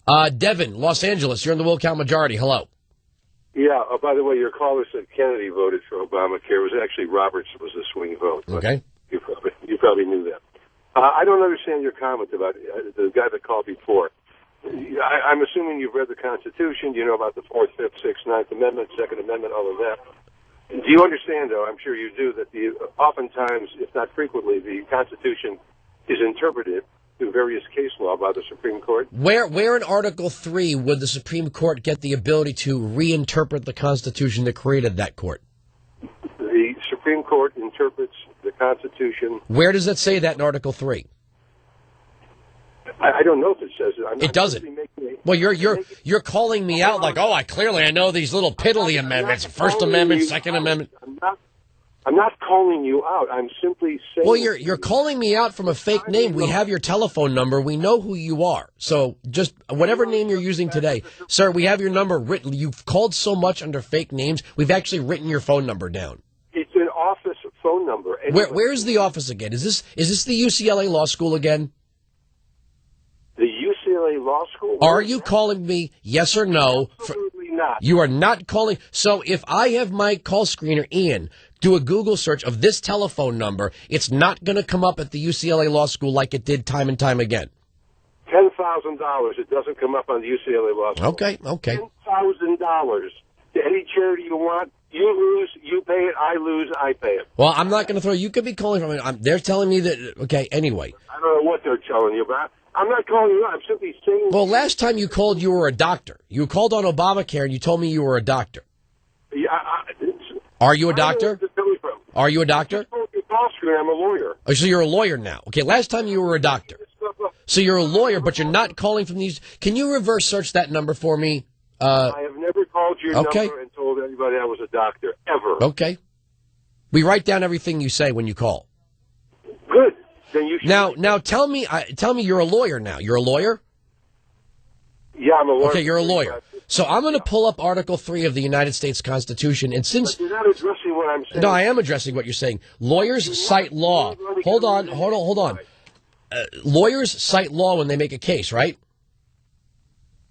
Devin, Los Angeles, you're in the Wilkow majority. Hello. Yeah. Oh, by the way, your caller said Kennedy voted for Obamacare. It was actually Roberts was the swing vote. Okay. You probably knew that. I don't understand your comment about the guy that called before. I'm assuming you've read the Constitution. You know about the 4th, 5th, 6th, 9th Amendment, 2nd Amendment, all of that. Do you understand, though, I'm sure you do, that oftentimes, if not frequently, the Constitution is interpreted through various case law by the Supreme Court? Where in Article 3 would the Supreme Court get the ability to reinterpret the Constitution that created that court? The Supreme Court interprets the Constitution. Where does it say that in Article 3? I don't know if it says it. It doesn't. Well, you're calling me out like, I know these little piddly amendments, First Amendment, Second Amendment. I'm not calling you out. I'm simply saying. Well, you're calling me out from a fake name. We have your telephone number. We know who you are. So just whatever name you're using today, sir, we have your number written. You've called so much under fake names. We've actually written your phone number down. It's an office phone number. Where's the office again? Is this the UCLA Law School again? The UCLA Law School? Are you calling me, yes or no? Absolutely not. You are not calling. So if I have my call screener, Ian, do a Google search of this telephone number, it's not going to come up at the UCLA Law School like it did time and time again. $10,000. It doesn't come up on the UCLA Law School. Okay. $10,000. Any charity you want, you lose, you pay it, I lose, I pay it. Well, I'm not going to throw. You could be calling from. They're telling me that. Okay. Anyway. I don't know what they're telling you about. I'm not calling you out. I'm simply saying. Well, last time you called, you were a doctor. You called on Obamacare, and you told me you were a doctor. Yeah. Are you a doctor? Are you a doctor? I'm a lawyer. Oh, so you're a lawyer now. Okay. Last time you were a doctor. So you're a lawyer, but you're not calling from these. Can you reverse search that number for me? I have never called your number and told anybody I was a doctor, ever. Okay. We write down everything you say when you call. Good. Then you should. Now tell me you're a lawyer now. You're a lawyer? Yeah, I'm a lawyer. Okay, you're a lawyer. So I'm going to pull up Article 3 of the United States Constitution, and since... But you're not addressing what I'm saying. No, I am addressing what you're saying. Lawyers cite law. Hold on. Lawyers cite law when they make a case, right?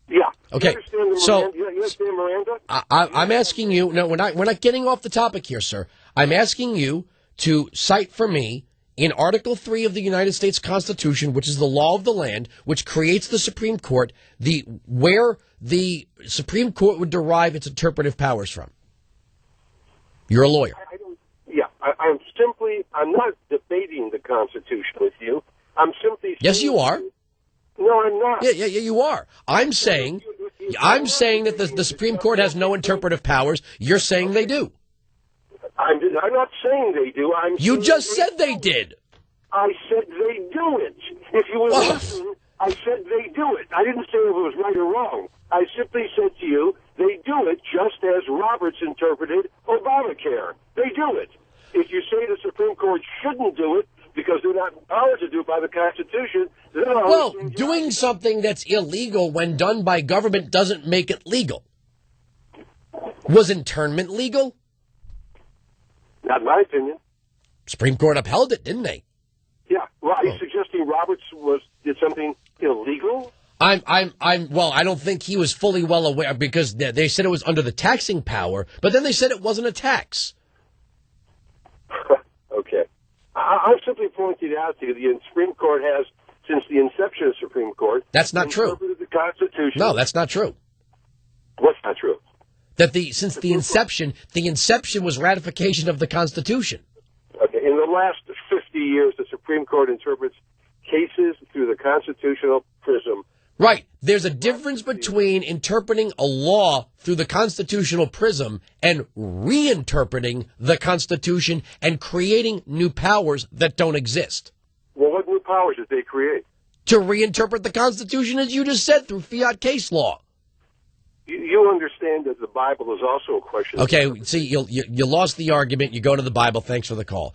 Yeah. Okay. So you understand Miranda? I'm asking you. No, we're not getting off the topic here, sir. I'm asking you to cite for me in Article 3 of the United States Constitution, which is the law of the land, which creates the Supreme Court, where the Supreme Court would derive its interpretive powers from. You're a lawyer. I'm not debating the Constitution with you. I'm simply. Yes, you are. No, I'm not. Yeah, you are. I'm saying that the Supreme Court has no interpretive powers. You're saying they do. I'm not saying they do. You just said they did. I said they do it. If you were listening, I said they do it. I didn't say if it was right or wrong. I simply said to you, they do it just as Roberts interpreted Obamacare. They do it. If you say the Supreme Court shouldn't do it because they're not empowered to do it by the Constitution, then well, doing something that's illegal when done by government doesn't make it legal. Was internment legal? Not in my opinion. Supreme Court upheld it, didn't they? Yeah. Well, are you suggesting Roberts did something illegal? Well, I don't think he was fully well aware because they said it was under the taxing power, but then they said it wasn't a tax. Okay. I'm simply pointing out to you the Supreme Court has, since the inception of the Supreme Court... That's not true. ...interpreted the Constitution. No, that's not true. What's not true? That since the inception was ratification of the Constitution. Okay. In the last 50 years, the Supreme Court interprets cases through the constitutional prism. Right. There's a difference between interpreting a law through the constitutional prism and reinterpreting the Constitution and creating new powers that don't exist. Well, what new powers did they create? To reinterpret the Constitution, as you just said, through fiat case law. You understand that the Bible is also a question. Okay, see, you lost the argument. You go to the Bible. Thanks for the call.